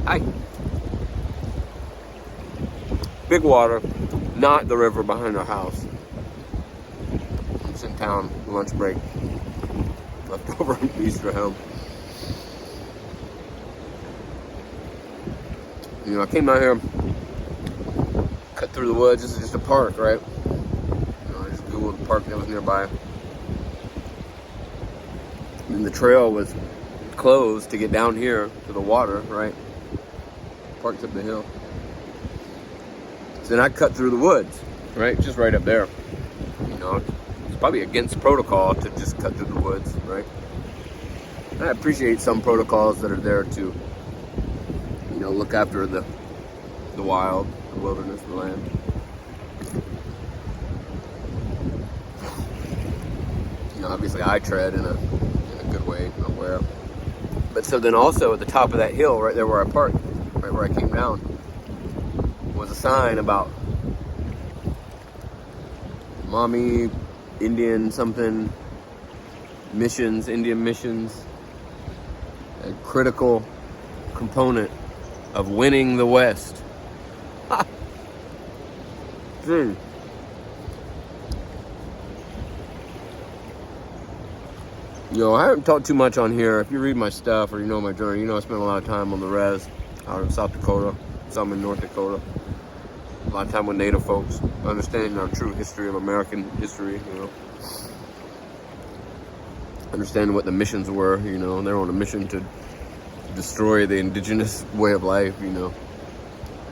Hi. Big water, not the river behind our house. I'm just in town, lunch break, leftover Easter ham. You know, I came out here, cut through the woods. This is just a park, right? You know, I just Googled the park that was nearby. And the trail was closed to get down here to the water, right? Park's up the hill. So then I cut through the woods, right? Just right up there. You know, it's probably against protocol to just cut through the woods, right? And I appreciate some protocols that are there to, you know, look after the wild, the wilderness, the land. You know, obviously I tread in a good way, I'm aware. But so then also at the top of that hill, right there where I parked, right where I came down, was a sign about mommy, Indian something, missions, Indian missions, a critical component of winning the West. Ha! Dude. You know, I haven't talked too much on here. If you read my stuff or you know my journey, you know I spent a lot of time on the res out in South Dakota, some in North Dakota. A lot of time with Native folks, understanding our true history of American history, you know. Understanding what the missions were, you know. They're on a mission to destroy the indigenous way of life, you know.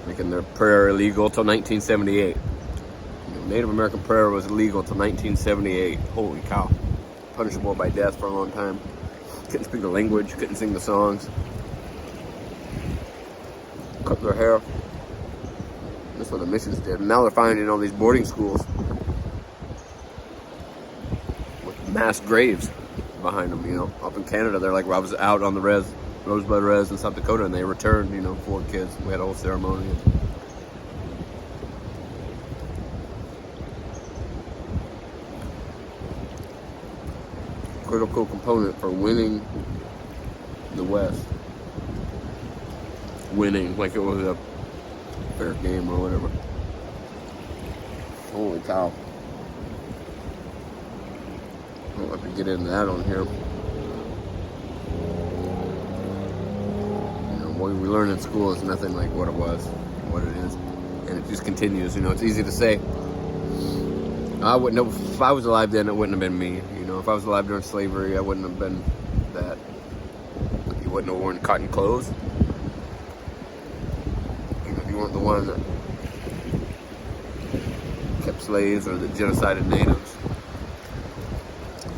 Making their prayer illegal till 1978. You know, Native American prayer was illegal till 1978. Holy cow. Punishable by death for a long time. Couldn't speak the language, couldn't sing the songs. Cut their hair. That's what the missions did. And now they're finding all these boarding schools with mass graves behind them, you know. Up in Canada, they're like, I was out on the Rosebud Res in South Dakota, and they returned, you know, 4 kids. We had a whole ceremony. Critical component for winning the West. Winning, like it was a fair game or whatever. Holy cow. I don't have to get into that on here. You know, what we learn in school is nothing like what it was, what it is. And it just continues, you know, it's easy to say. I wouldn't have, if I was alive then, it wouldn't have been me. You know, if I was alive during slavery, I wouldn't have been that. You wouldn't have worn cotton clothes. You know, if you weren't the one that kept slaves or that genocided natives,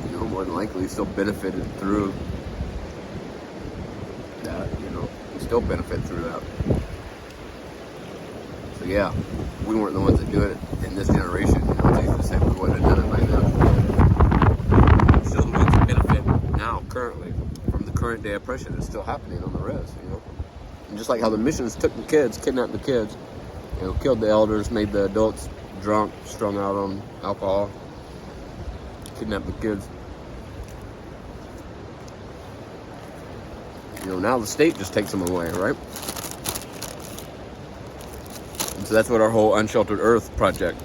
you know, more than likely you still benefited through that, you know. You still benefit through that. So yeah, we weren't the ones that do it in this generation. You know, it's easy to say we wouldn't have done it by now. Still the ones that benefit now, currently, from the current day oppression that's still happening on the res, you know. And just like how the missions took the kids, kidnapped the kids, you know, killed the elders, made the adults drunk, strung out on alcohol, kidnapped the kids. You know, now the state just takes them away, right? And so that's what our whole Unsheltered Earth project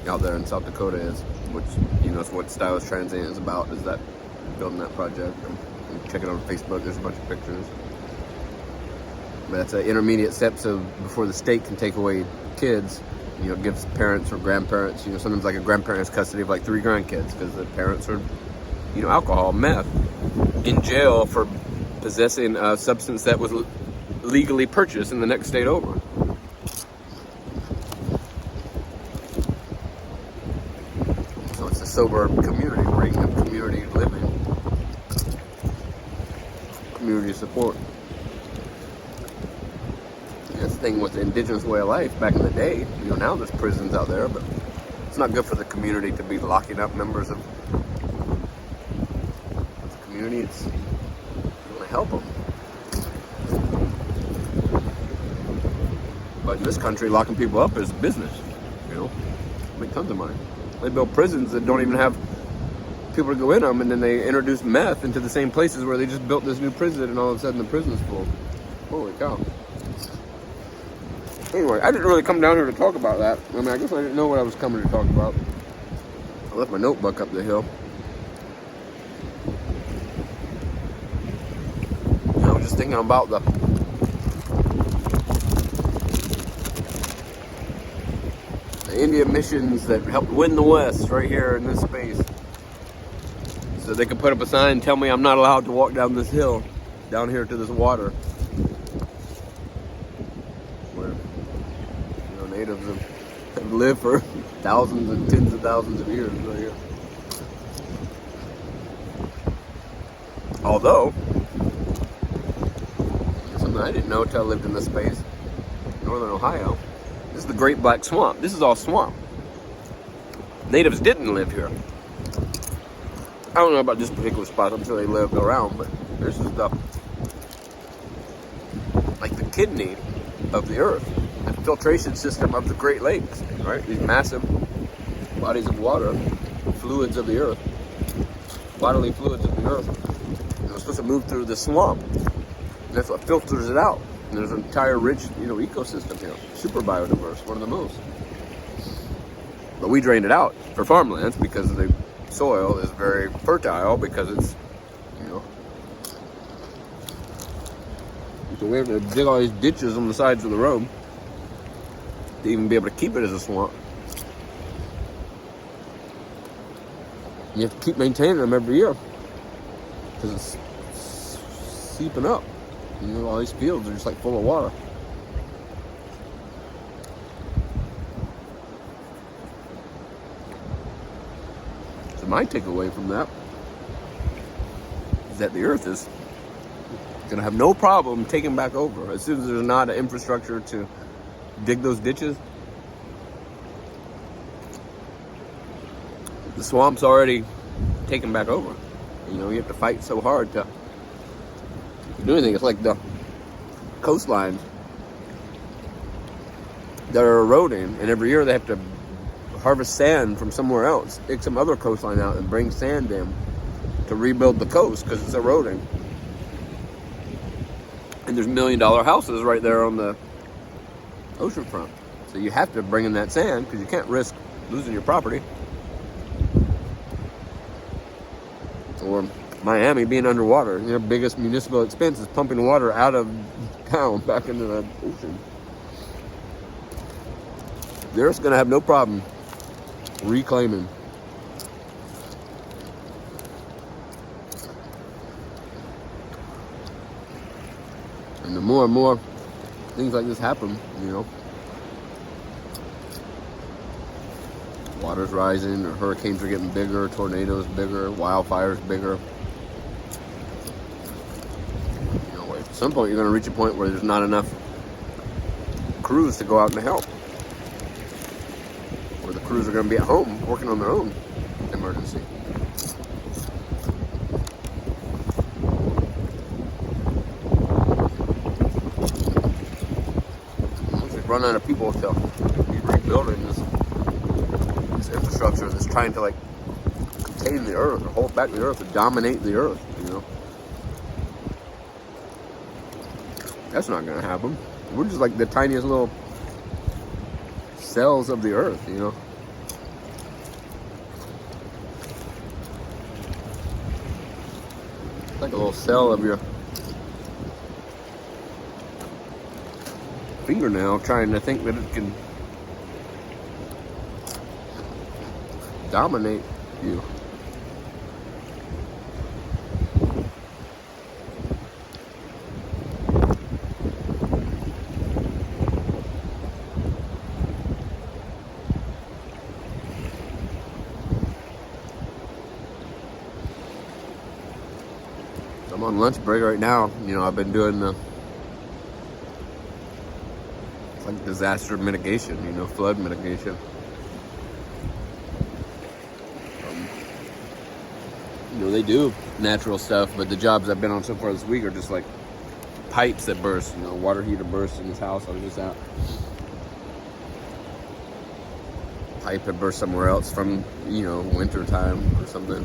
out there in South Dakota is, which, you know, is what Stylish Transient is about, is that building that project. And check it out on Facebook, there's a bunch of pictures. But that's an intermediate step, so before the state can take away kids, you know, gives parents or grandparents, you know, sometimes like a grandparent has custody of like 3 grandkids because the parents are, you know, alcohol, meth, in jail for possessing a substance that was legally purchased in the next state over. So it's a sober community, bringing up community living, community support. That's the thing with the indigenous way of life back in the day. You know, now there's prisons out there, but it's not good for the community to be locking up members of the community. It's going to help them. But in this country, locking people up is business. You know, make tons of money. They build prisons that don't even have people to go in them, and then they introduce meth into the same places where they just built this new prison, and all of a sudden the prison's full. Holy cow. Anyway, I didn't really come down here to talk about that. I mean, I guess I didn't know what I was coming to talk about. I left my notebook up the hill. I was just thinking about the Indian missions that helped win the West right here in this space. So they could put up a sign and tell me I'm not allowed to walk down this hill, down here to this water. Where, natives have lived for thousands and tens of thousands of years right here. Although, something I didn't know until I lived in this space, northern Ohio, this is the Great Black Swamp. This is all swamp. Natives didn't live here. I don't know about this particular spot. I'm sure they lived around, but this is like the kidney of the earth, the filtration system of the Great Lakes, right? These massive bodies of water, fluids of the earth, bodily fluids of the earth. And they're supposed to move through the swamp. And that's what filters it out. And there's an entire rich, ecosystem here. Super biodiverse, one of the most. But we drained it out for farmlands because the soil is very fertile because it's, so we have to dig all these ditches on the sides of the road to even be able to keep it as a swamp. You have to keep maintaining them every year because it's seeping up. All these fields are just like full of water. So my takeaway from that is that the earth is going to have no problem taking back over as soon as there's not an infrastructure to dig those ditches. The swamp's already taken back over. You have to fight so hard to do anything. It's like the coastlines that are eroding, and every year they have to harvest sand from somewhere else, dig some other coastline out, and bring sand in to rebuild the coast because it's eroding. And there's $1 million houses right there on the ocean front. So you have to bring in that sand because you can't risk losing your property. Or Miami being underwater. Their biggest municipal expense is pumping water out of town back into the ocean. They're just going to have no problem reclaiming. And the more and more things like this happen, water's rising, or hurricanes are getting bigger, tornadoes bigger, wildfires bigger. At some point you're going to reach a point where there's not enough crews to go out and help. Where the crews are going to be at home working on their own emergency. Once we've run out of people to be rebuilding this infrastructure that's trying to contain the earth, or hold back the earth, or dominate the earth, That's not going to happen. We're just like the tiniest little cells of the earth, It's like a little cell of your fingernail trying to think that it can dominate you. I'm on lunch break right now. I've been doing disaster mitigation, flood mitigation. They do natural stuff, but the jobs I've been on so far this week are just like pipes that burst. Water heater burst in this house I was just at. Pipe had burst somewhere else from, winter time or something.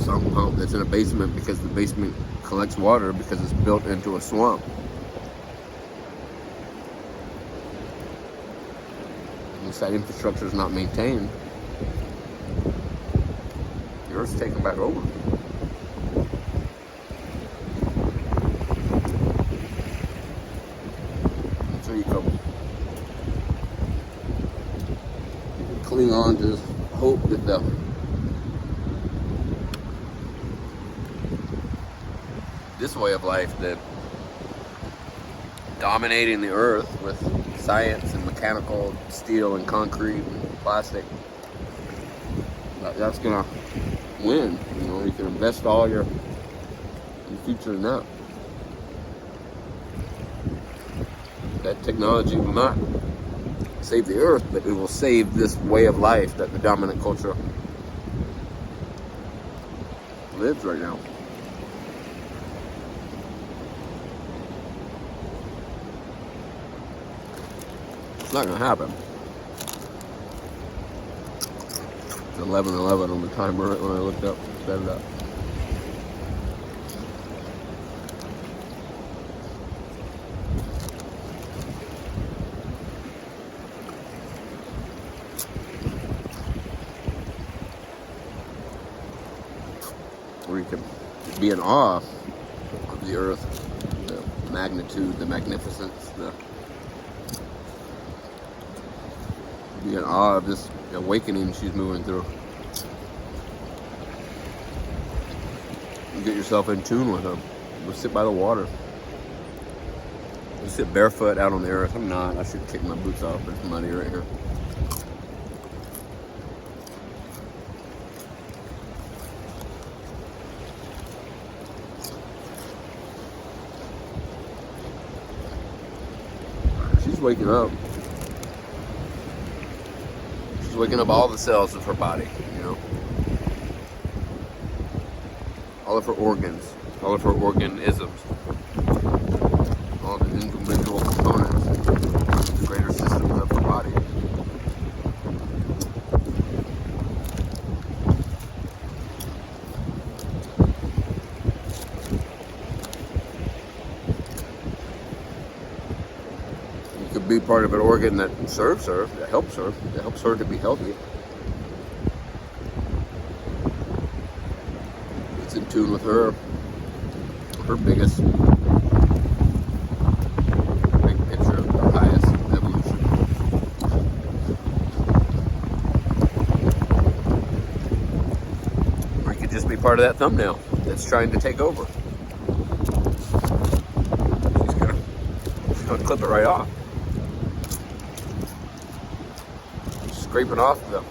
sump pump that's in a basement because the basement collects water because it's built into a swamp. And if that infrastructure is not maintained, the Earth's taken back over. And so you can cling on to hope that this way of life, that dominating the earth with science and mechanical steel and concrete and plastic, that's gonna win. You know, you can invest all your future in that. That technology will not save the earth, but it will save this way of life that the dominant culture lives right now. It's not gonna happen. It's 11:11 on the timer when I looked up, set it up. Where you can be in awe of the earth, the magnitude, the magnificence, be in awe of this awakening she's moving through. You get yourself in tune with her. Go sit by the water. Go sit barefoot out on the earth. I'm not. I should kick my boots off, but it's muddy right here. She's waking up. Waking up all the cells of her body, you know, all of her organs, all of her organisms, all the individual components, the greater systems of her body. Be part of an organ that serves her, that helps her to be healthy. It's in tune with her biggest big picture of the highest evolution. Or you could just be part of that thumbnail that's trying to take over. She's gonna clip it right off. Scraping off the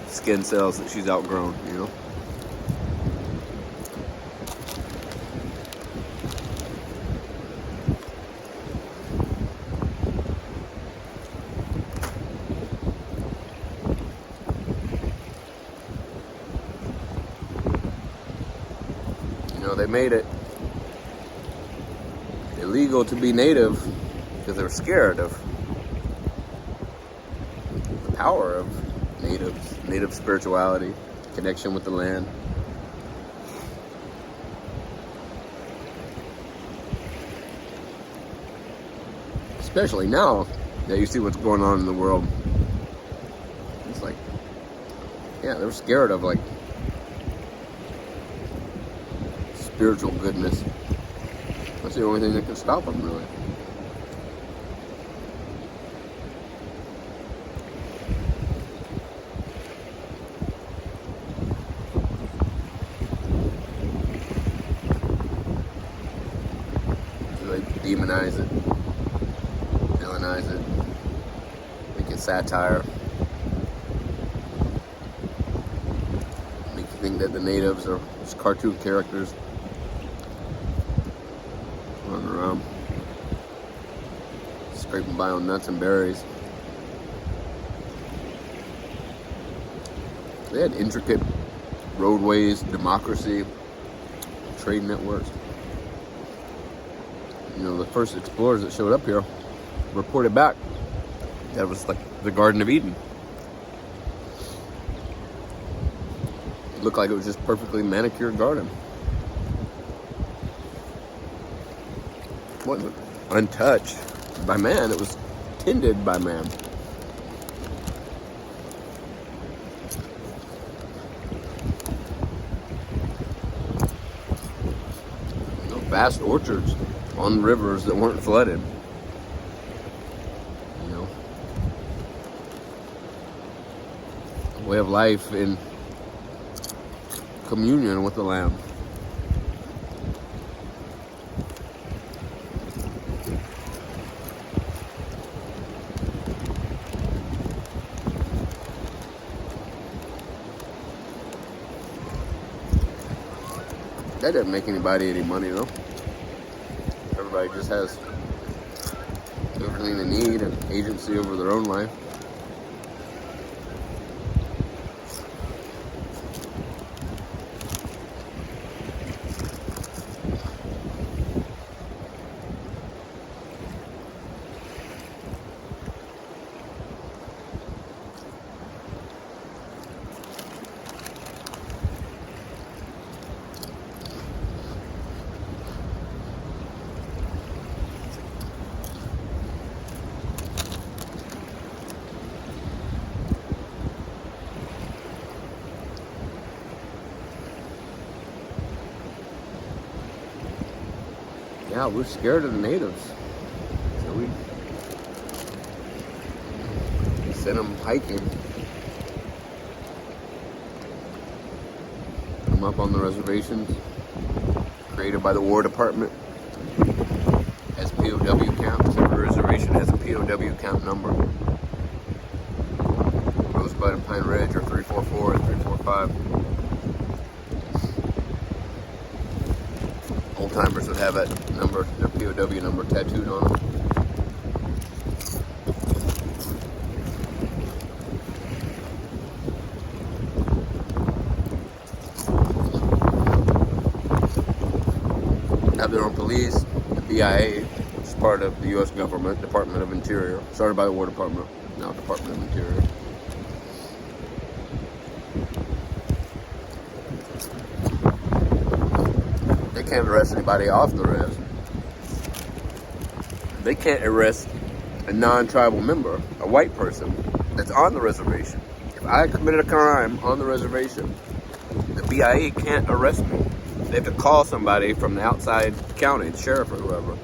skin cells that she's outgrown, you know. You know, they made it illegal to be native because they were scared of power of native spirituality, connection with the land. Especially now that you see what's going on in the world. It's like, yeah, they're scared of like spiritual goodness. That's the only thing that can stop them, really. Demonize it, villainize it, make it satire, make you think that the natives are just cartoon characters running around, scraping by on nuts and berries. They had intricate roadways, democracy, trade networks. You know, the first explorers that showed up here reported back that it was like the Garden of Eden. Looked like it was just perfectly manicured garden. It wasn't untouched by man, it was tended by man. Vast orchards on rivers that weren't flooded. You know, a way of life in communion with the land. That doesn't make anybody any money though. Everybody just has everything they need and agency over their own life. Yeah, we're scared of the natives. So we send them hiking. Put them up on the reservations created by the War Department as POW camps. Every reservation has a POW camp number. Rosebud and Pine Ridge are 344 and 345. Old timers would have that number, their POW number tattooed on them. Have their own police. The BIA, which is part of the U.S. government, Department of Interior, started by the War Department, now Department of Interior. They can't arrest anybody off the res. They can't arrest a non-tribal member, a white person, that's on the reservation. If I committed a crime on the reservation, the BIA can't arrest me. They have to call somebody from the outside county, the sheriff or whoever,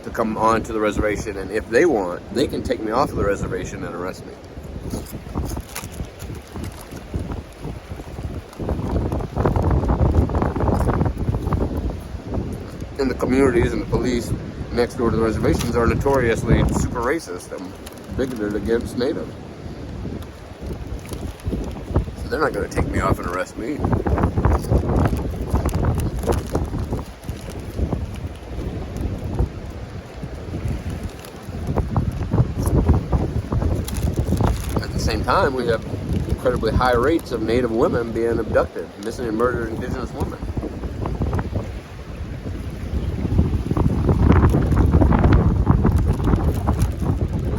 to come onto the reservation, and if they want, they can take me off of the reservation and arrest me. And the communities and the police next door to the reservations are notoriously super racist and bigoted against natives. So they're not going to take me off and arrest me. At the same time, we have incredibly high rates of Native women being abducted, missing and murdered indigenous women.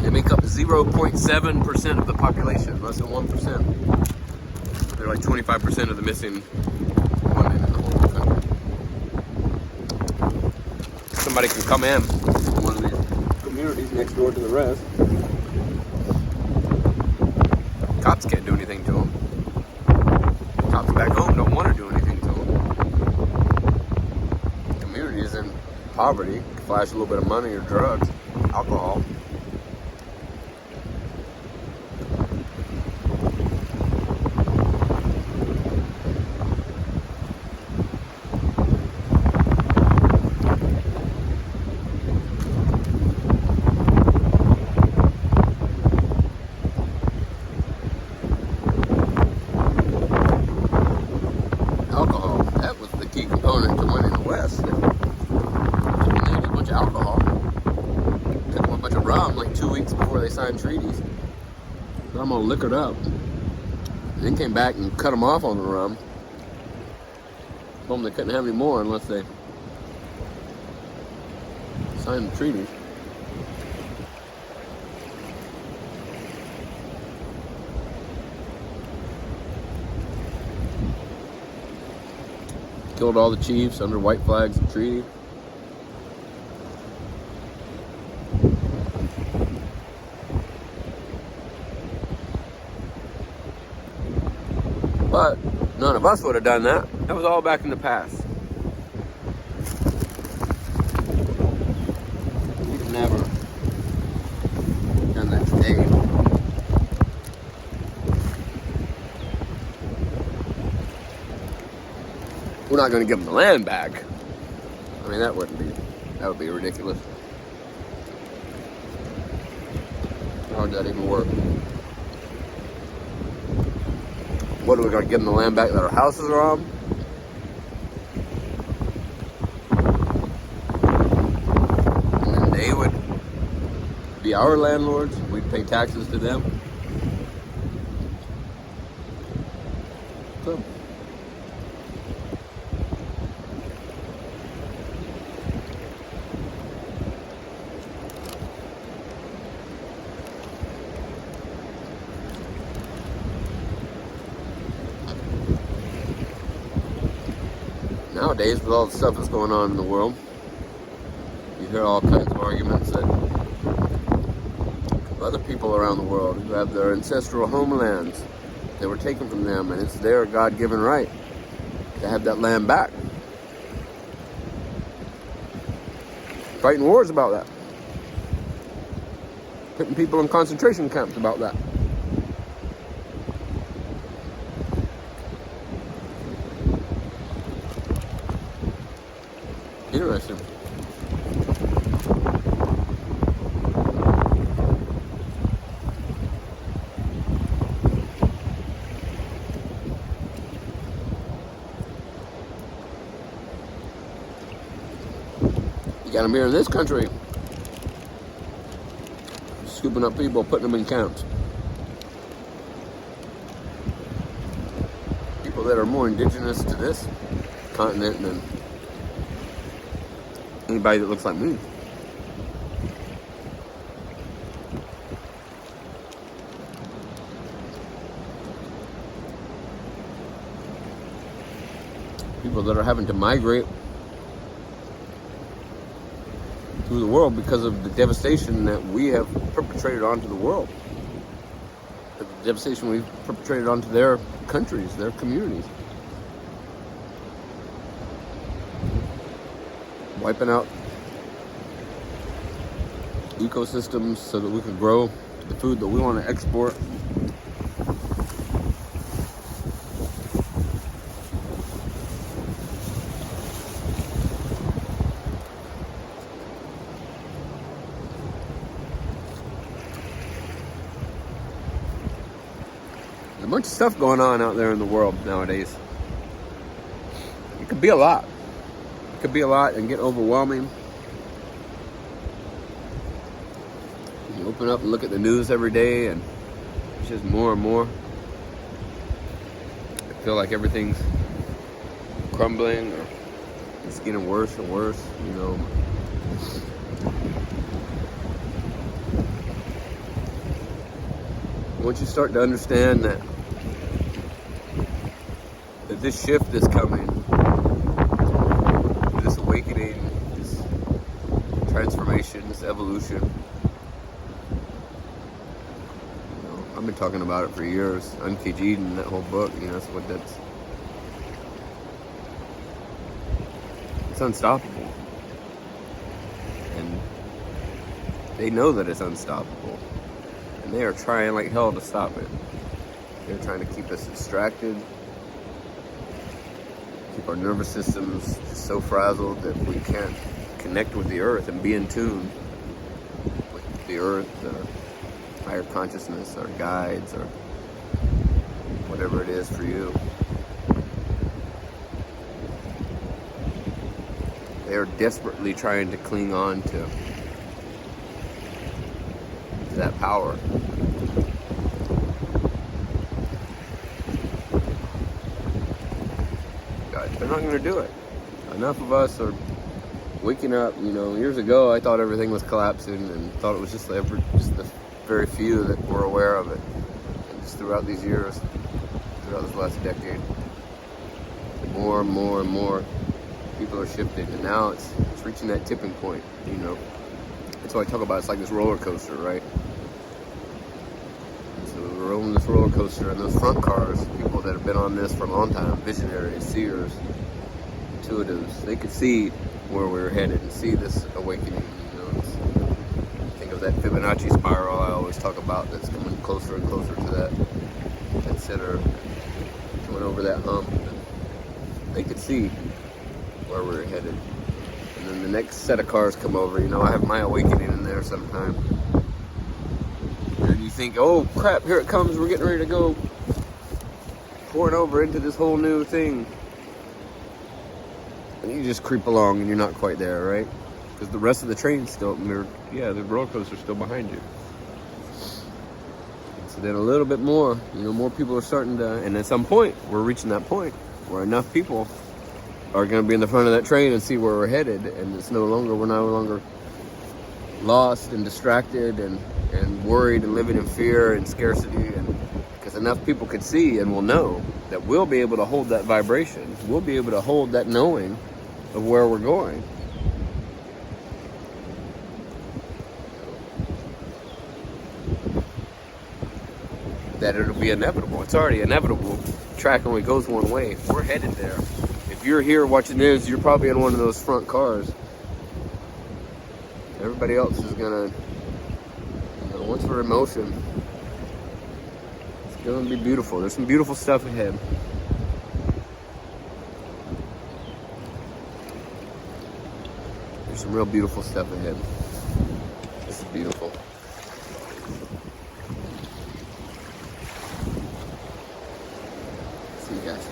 They make up 0.7% of the population, less than 1%. They're like 25% of the missing women in the whole country. Somebody can come in from one of these communities next door to the rest. Cops can't do anything to them. Cops back home don't want to do anything to them. Communities in poverty, flash a little bit of money or drugs, alcohol. Treaties. Got them all liquored up. Then came back and cut them off on the rum. Told them they couldn't have any more unless they signed the treaties. Killed all the chiefs under white flags and treaty. But none of us would have done that. That was all back in the past. We've never done that today. We're not going to give them the land back. I mean, that would be ridiculous. How would that even work? What, are we going to give them the land back that our houses are on? And then they would be our landlords. We'd pay taxes to them. So, nowadays, with all the stuff that's going on in the world, you hear all kinds of arguments that other people around the world who have their ancestral homelands that were taken from them, and it's their God-given right to have that land back. Fighting wars about that. Putting people in concentration camps about that. Interesting. You got them here in this country, scooping up people, putting them in camps. People that are more indigenous to this continent than anybody that looks like me. People that are having to migrate through the world because of the devastation that we have perpetrated onto the world. The devastation we've perpetrated onto their countries, their communities. Wiping out ecosystems so that we can grow the food that we want to export. There's a bunch of stuff going on out there in the world nowadays. It could be a lot. It could be a lot and get overwhelming. You open up and look at the news every day, and it's just more and more. I feel like everything's crumbling, or it's getting worse and worse, you know. Once you start to understand that this shift is coming, this awakening, this transformation, this evolution, you know, I've been talking about it for years. Unci Maka, that whole book, you know, it's unstoppable. And they know that it's unstoppable. And they are trying like hell to stop it. They're trying to keep us distracted, keep our nervous systems just so frazzled that we can't connect with the earth and be in tune with the earth, our higher consciousness, our guides, or whatever it is for you. They are desperately trying to cling on to that power. God, they're not going to do it. Enough of us are waking up. You know, years ago I thought everything was collapsing and thought it was just the very few that were aware of it. And just throughout these years, throughout this last decade, More and more and more people are shifting, and now it's reaching that tipping point. That's what I talk about. It's like this roller coaster, right? So we're rolling this roller coaster, and those front cars, people that have been on this for a long time, visionaries, seers, intuitives, they could see where we're headed and see this awakening. Think of that Fibonacci spiral I always talk about, that's coming closer and closer to that center, coming over that hump. They could see where we're headed. And then the next set of cars come over. I have my awakening in there sometime. And you think, oh crap, here it comes, we're getting ready to go pouring over into this whole new thing. And you just creep along and you're not quite there, right? Because the rest of the train's still, the roller coaster's still behind you. So then a little bit more, more people are starting to, and at some point, we're reaching that point where enough people are going to be in the front of that train and see where we're headed, and we're no longer lost and distracted and worried and living in fear and scarcity, and because enough people could see and will know that we'll be able to hold that vibration, we'll be able to hold that knowing of where we're going. That it'll be inevitable. It's already inevitable. Track only goes one way. We're headed there. If you're here watching this, you're probably in one of those front cars. Everybody else is gonna, once we're in motion, it's gonna be beautiful. There's some beautiful stuff ahead. There's some real beautiful stuff ahead. This is beautiful. See you guys.